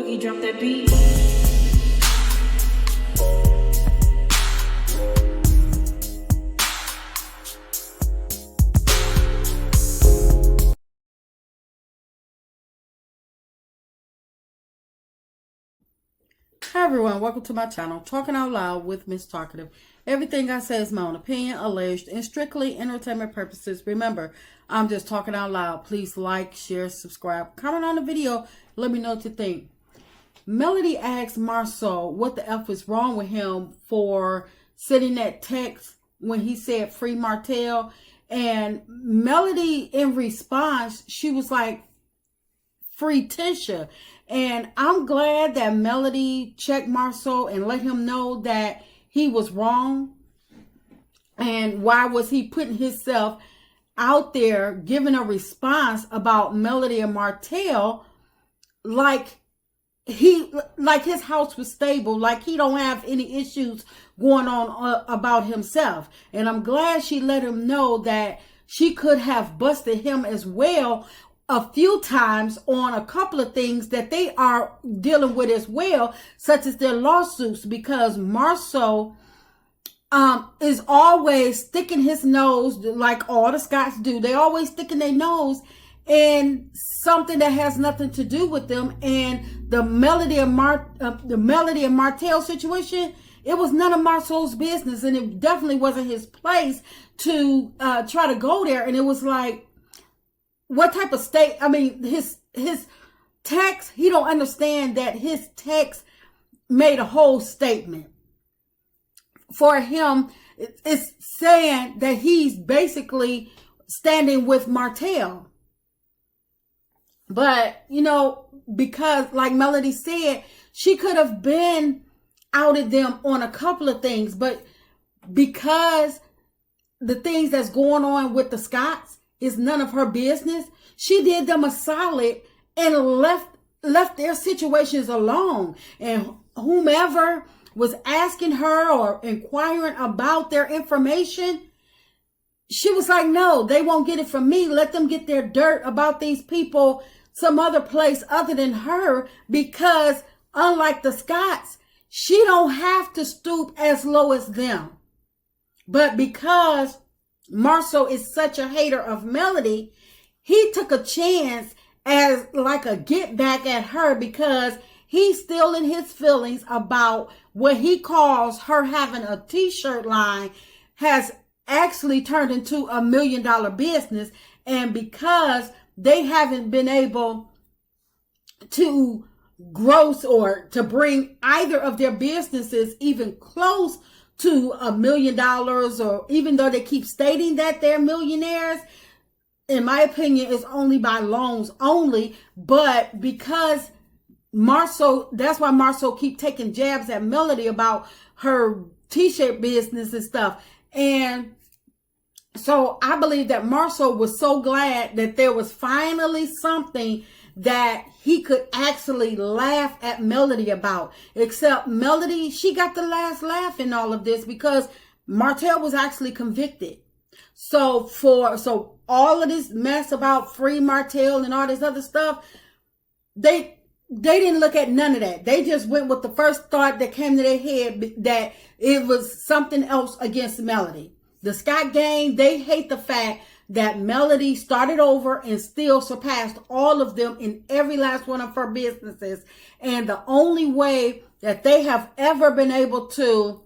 Boogie, drop that beat. Hi everyone, welcome to my channel, Talking Out Loud with Miss Talkative. Everything I say is my own opinion, alleged, and strictly entertainment purposes. Remember, I'm just talking out loud. Please like, share, subscribe, comment on the video. Let me know what you think. Melody asked Marsau what the F was wrong with him for sending that text when he said free Martell. And Melody, in response, she was like, free Tisha. And I'm glad that Melody checked Marsau and let him know that he was wrong. And why was he putting himself out there giving a response about Melody and Martell like his house was stable, like he don't have any issues going on about himself. And I'm glad she let him know that she could have busted him as well a few times on a couple of things that they are dealing with as well, such as their lawsuits, because Marsau is always sticking his nose, like all the Scots do. They always sticking their nose in something that has nothing to do with them. And the Melody and Martell situation, it was none of Marsau's business, and it definitely wasn't his place to try to go there. And it was like, what type of state? I mean, his text, he don't understand that his text made a whole statement. For him, it's saying that he's basically standing with Martell. But, you know, because like Melody said, she could have been outed them on a couple of things, but because the things that's going on with the Scots is none of her business, she did them a solid and left their situations alone. And whomever was asking her or inquiring about their information, she was like, no, they won't get it from me. Let them get their dirt about these people some other place other than her, because unlike the Scots, she don't have to stoop as low as them. But because Marsau is such a hater of Melody, he took a chance as like a get back at her, because he's still in his feelings about what he calls her having a t-shirt line has actually turned into $1 million business. And because they haven't been able to gross or to bring either of their businesses even close to $1 million, or even though they keep stating that they're millionaires, in my opinion, it's only by loans only. But because Marsau, that's why Marsau keep taking jabs at Melody about her t-shirt business and stuff. And so I believe that Marsau was so glad that there was finally something that he could actually laugh at Melody about. Except Melody, she got the last laugh in all of this, because Martell was actually convicted. So all of this mess about free Martell and all this other stuff, they didn't look at none of that. They just went with the first thought that came to their head, that it was something else against Melody. The Scott gang, they hate the fact that Melody started over and still surpassed all of them in every last one of her businesses. And the only way that they have ever been able to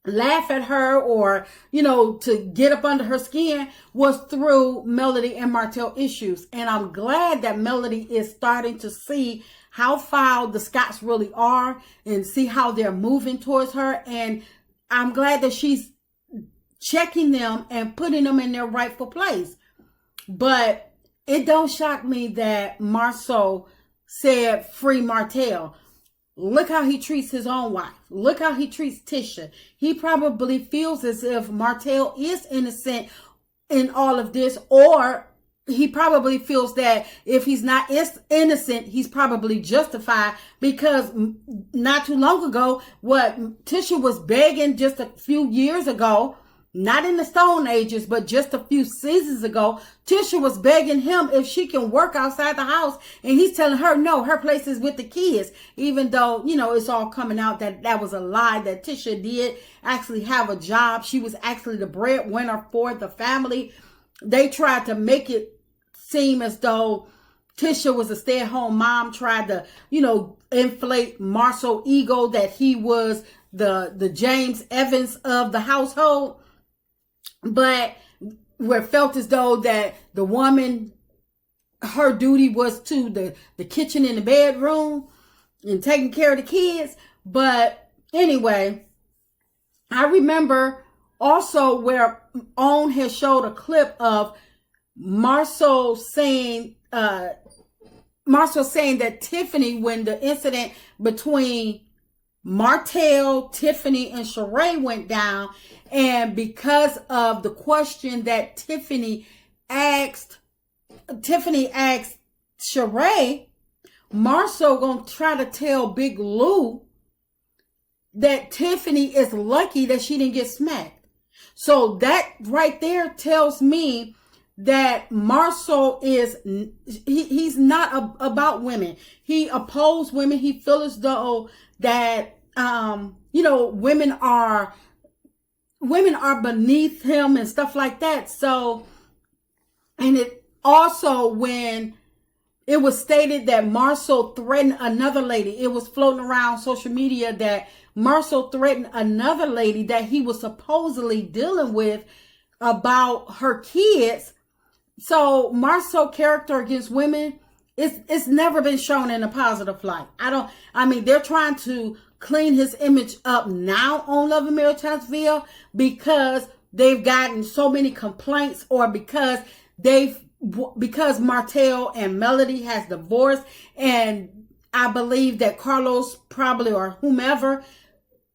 laugh at her or, you know, to get up under her skin was through Melody and Martell issues. And I'm glad that Melody is starting to see how foul the Scots really are and see how they're moving towards her. And I'm glad that she's checking them and putting them in their rightful place. But it don't shock me that Marsau said free Martell. Look how he treats his own wife. Look how he treats Tisha. He probably feels as if Martell is innocent in all of this, or he probably feels that if he's not innocent, he's probably justified, because not too long ago, what Tisha was begging just a few years ago, not in the Stone Ages, but just a few seasons ago, Tisha was begging him if she can work outside the house. And he's telling her, no, her place is with the kids. Even though, it's all coming out that that was a lie, that Tisha did actually have a job. She was actually the breadwinner for the family. They tried to make it seem as though Tisha was a stay-at-home mom, tried to, inflate Marsau's ego that he was the James Evans of the household. But where it felt as though that the woman, her duty was to the kitchen and the bedroom and taking care of the kids. But anyway, I remember also where OWN has showed a clip of Marsau saying that Tiffany, when the incident between Martell, Tiffany, and Sheree went down, and because of the question that Tiffany asked Sheree, Marsau gonna try to tell Big Lou that Tiffany is lucky that she didn't get smacked. So that right there tells me that Marsau he's not about women. He opposed women. He feels as though that women are beneath him and stuff like that. So, and it also, when it was stated that Marsau threatened another lady, it was floating around social media that Marsau threatened another lady that he was supposedly dealing with about her kids. So Marsau's character against women, it's never been shown in a positive light. They're trying to clean his image up now on Love and Marriage Huntsville because they've gotten so many complaints, or because Martell and Melody has divorced, and I believe that Carlos probably, or whomever,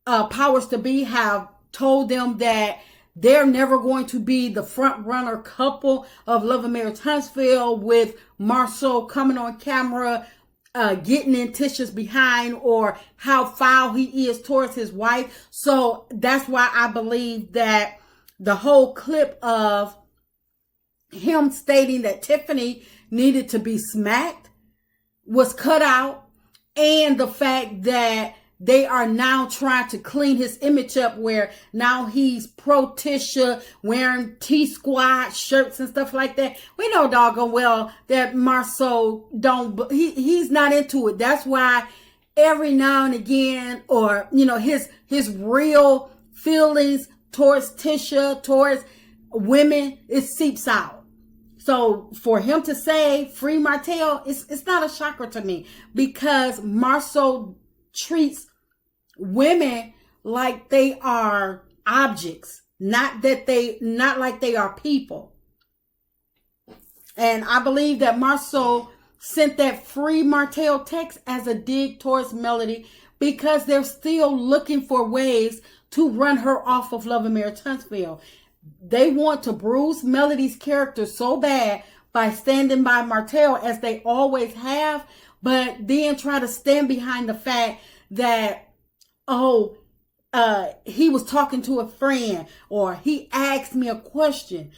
powers to be, have told them that they're never going to be the front runner couple of Love and Marriage Huntsville, with Marsau coming on camera, getting in Tisha's behind, or how foul he is towards his wife. So that's why I believe that the whole clip of him stating that Tiffany needed to be smacked was cut out, and the fact that they are now trying to clean his image up, where now he's pro Tisha, wearing T-Squad shirts and stuff like that. We know doggone well that Marsau he's not into it. That's why every now and again, or, his real feelings towards Tisha, towards women, it seeps out. So for him to say free Martell, it's not a shocker to me, because Marsau treats women like they are objects, not like they are people. And I believe that Marsau sent that free Martell text as a dig towards Melody, because they're still looking for ways to run her off of Love and Marriage Huntsville. They want to bruise Melody's character so bad by standing by Martell, as they always have, but then try to stand behind the fact that, he was talking to a friend, or he asked me a question.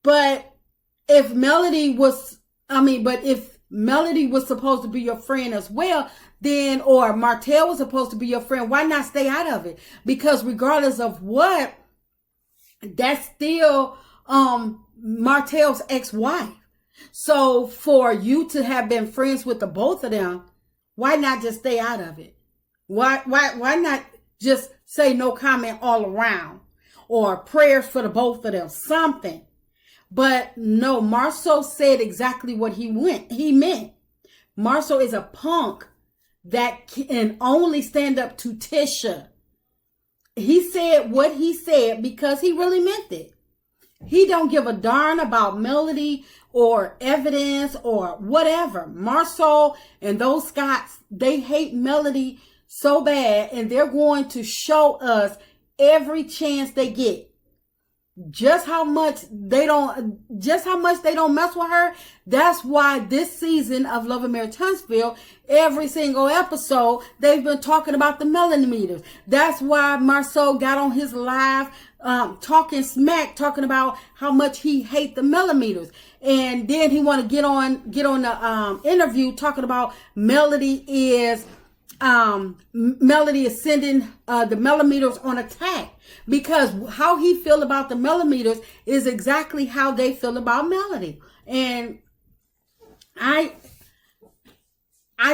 But if Melody was supposed to be your friend as well, then, or Martell was supposed to be your friend, why not stay out of it? Because regardless of what, that's still Martell's ex-wife. So for you to have been friends with the both of them, why not just stay out of it? Why not just say no comment all around, or prayers for the both of them, something? But no, Marsau said exactly what he meant. Marsau is a punk that can only stand up to Tisha. He said what he said because he really meant it. He don't give a darn about Melody or evidence or whatever. Marsau and those Scotts, they hate Melody so bad, and they're going to show us every chance they get just how much they don't mess with her. That's why this season of Love and Marriage Huntsville, every single episode, they've been talking about the millimeters. That's why Marsau got on his live talking smack, talking about how much he hate the millimeters. And then he want to get on the interview talking about Melody is sending the millimeters on attack, because how he feel about the millimeters is exactly how they feel about Melody. And I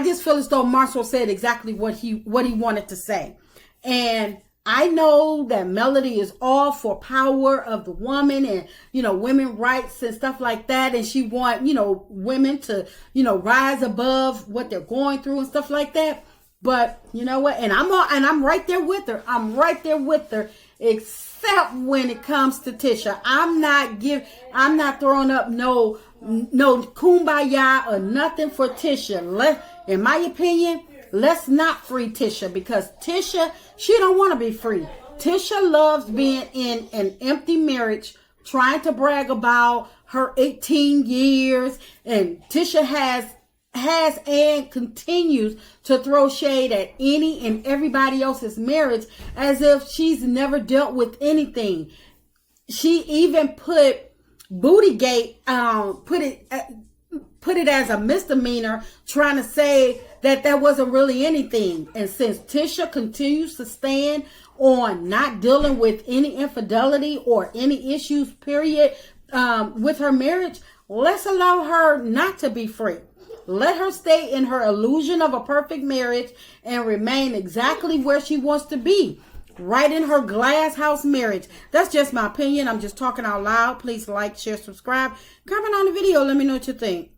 just feel as though Marsau said exactly what he wanted to say. And I know that Melody is all for power of the woman and, women rights and stuff like that. And she want, women to, rise above what they're going through and stuff like that. But you know what? And I'm right there with her. I'm right there with her, except when it comes to Tisha. I'm not throwing up no kumbaya or nothing for Tisha. In my opinion, let's not free Tisha, because Tisha, she don't want to be free. Tisha loves being in an empty marriage, trying to brag about her 18 years. And Tisha has and continues to throw shade at any and everybody else's marriage as if she's never dealt with anything. She even put Bootygate, put it as a misdemeanor, trying to say that wasn't really anything. And since Tisha continues to stand on not dealing with any infidelity or any issues, period, with her marriage, let's allow her not to be free. Let her stay in her illusion of a perfect marriage and remain exactly where she wants to be, right in her glass house marriage. That's just my opinion. I'm just talking out loud. Please like, share, subscribe, comment on the video. Let me know what you think.